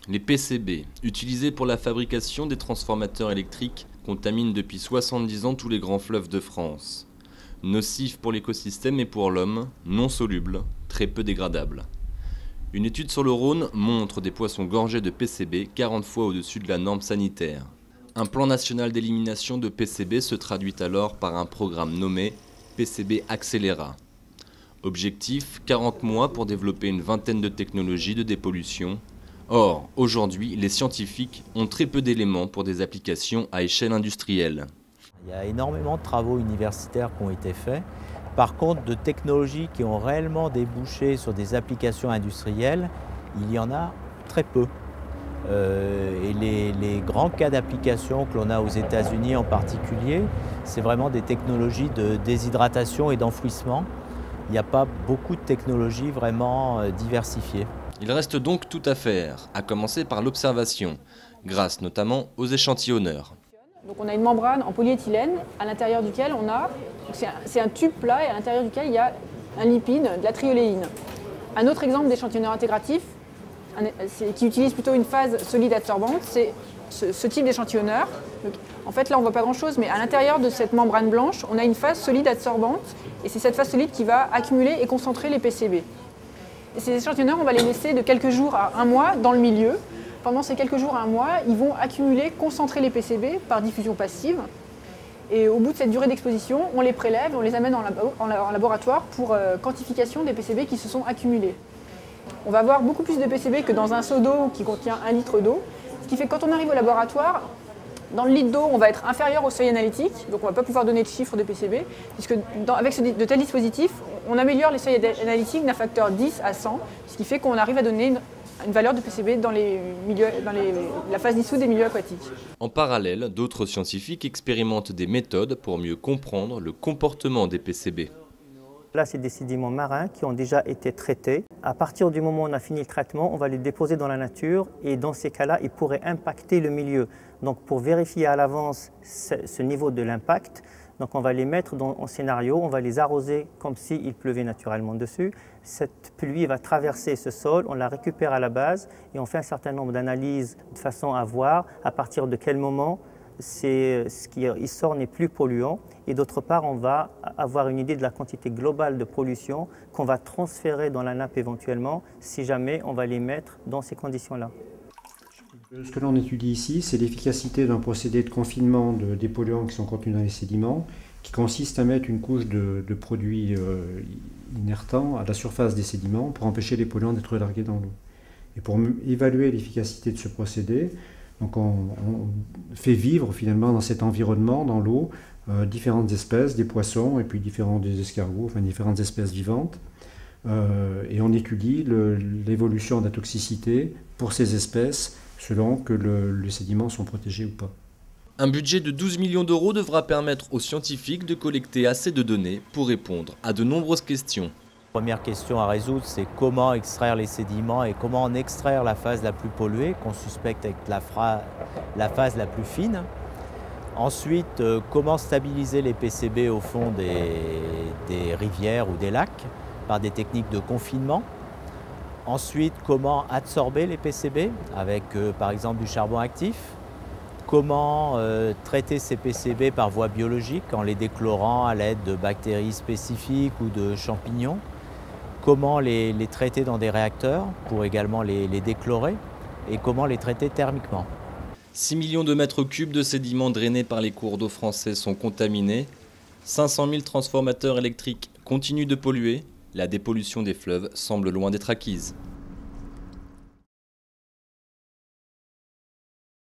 Les PCB, utilisés pour la fabrication des transformateurs électriques, contaminent depuis 70 ans tous les grands fleuves de France. Nocifs pour l'écosystème et pour l'homme, non solubles, très peu dégradables. Une étude sur le Rhône montre des poissons gorgés de PCB 40 fois au-dessus de la norme sanitaire. Un plan national d'élimination de PCB se traduit alors par un programme nommé PCB Accéléra. Objectif, 40 mois pour développer une vingtaine de technologies de dépollution. Or, aujourd'hui, les scientifiques ont très peu d'éléments pour des applications à échelle industrielle. Il y a énormément de travaux universitaires qui ont été faits. Par contre, de technologies qui ont réellement débouché sur des applications industrielles, il y en a très peu. Et les grands cas d'application que l'on a aux États-Unis en particulier, c'est vraiment des technologies de déshydratation et d'enfouissement. Il n'y a pas beaucoup de technologies vraiment diversifiées. Il reste donc tout à faire, à commencer par l'observation, grâce notamment aux échantillonneurs. Donc on a une membrane en polyéthylène à l'intérieur duquel on a, c'est un tube plat et à l'intérieur duquel il y a un lipide, de la trioléine. Un autre exemple d'échantillonneur intégratif qui utilise plutôt une phase solide adsorbante, c'est ce type d'échantillonneur. En fait là on ne voit pas grand chose, mais à l'intérieur de cette membrane blanche, on a une phase solide adsorbante et c'est cette phase solide qui va accumuler et concentrer les PCB. Et ces échantillonneurs, on va les laisser de quelques jours à un mois dans le milieu. Pendant ces quelques jours à un mois, ils vont accumuler, concentrer les PCB par diffusion passive. Et au bout de cette durée d'exposition, on les prélève, on les amène en laboratoire pour quantification des PCB qui se sont accumulés. On va avoir beaucoup plus de PCB que dans un seau d'eau qui contient 1 litre d'eau. Ce qui fait que quand on arrive au laboratoire, dans le litre d'eau, on va être inférieur au seuil analytique, donc on ne va pas pouvoir donner de chiffres de PCB, puisque avec de tels dispositifs, on améliore les seuils analytiques d'un facteur 10 à 100, ce qui fait qu'on arrive à donner une valeur de PCB dans la phase dissoute des milieux aquatiques. En parallèle, d'autres scientifiques expérimentent des méthodes pour mieux comprendre le comportement des PCB. Là, c'est des sédiments marins qui ont déjà été traités. À partir du moment où on a fini le traitement, on va les déposer dans la nature et dans ces cas-là, ils pourraient impacter le milieu. Donc pour vérifier à l'avance ce niveau de l'impact, donc on va les mettre en scénario, on va les arroser comme s'il pleuvait naturellement dessus. Cette pluie va traverser ce sol, on la récupère à la base et on fait un certain nombre d'analyses de façon à voir à partir de quel moment ce qui sort n'est plus polluant. Et d'autre part, on va avoir une idée de la quantité globale de pollution qu'on va transférer dans la nappe éventuellement si jamais on va les mettre dans ces conditions-là. Ce que l'on étudie ici, c'est l'efficacité d'un procédé de confinement des polluants qui sont contenus dans les sédiments, qui consiste à mettre une couche de produits inertants à la surface des sédiments pour empêcher les polluants d'être largués dans l'eau. Et pour évaluer l'efficacité de ce procédé, donc on fait vivre finalement dans cet environnement, dans l'eau, différentes espèces, des poissons et puis des escargots, enfin différentes espèces vivantes. Et on étudie l'évolution de la toxicité pour ces espèces selon que les sédiments sont protégés ou pas. Un budget de 12 millions d'euros devra permettre aux scientifiques de collecter assez de données pour répondre à de nombreuses questions. La première question à résoudre, c'est comment extraire les sédiments et comment en extraire la phase la plus polluée, qu'on suspecte être la phase la plus fine. Ensuite, comment stabiliser les PCB au fond des rivières ou des lacs par des techniques de confinement. Ensuite, comment adsorber les PCB avec par exemple du charbon actif. Comment traiter ces PCB par voie biologique en les déchlorant à l'aide de bactéries spécifiques ou de champignons. Comment les traiter dans des réacteurs pour également les déchlorer et comment les traiter thermiquement. 6 millions de mètres cubes de sédiments drainés par les cours d'eau français sont contaminés. 500 000 transformateurs électriques continuent de polluer. La dépollution des fleuves semble loin d'être acquise.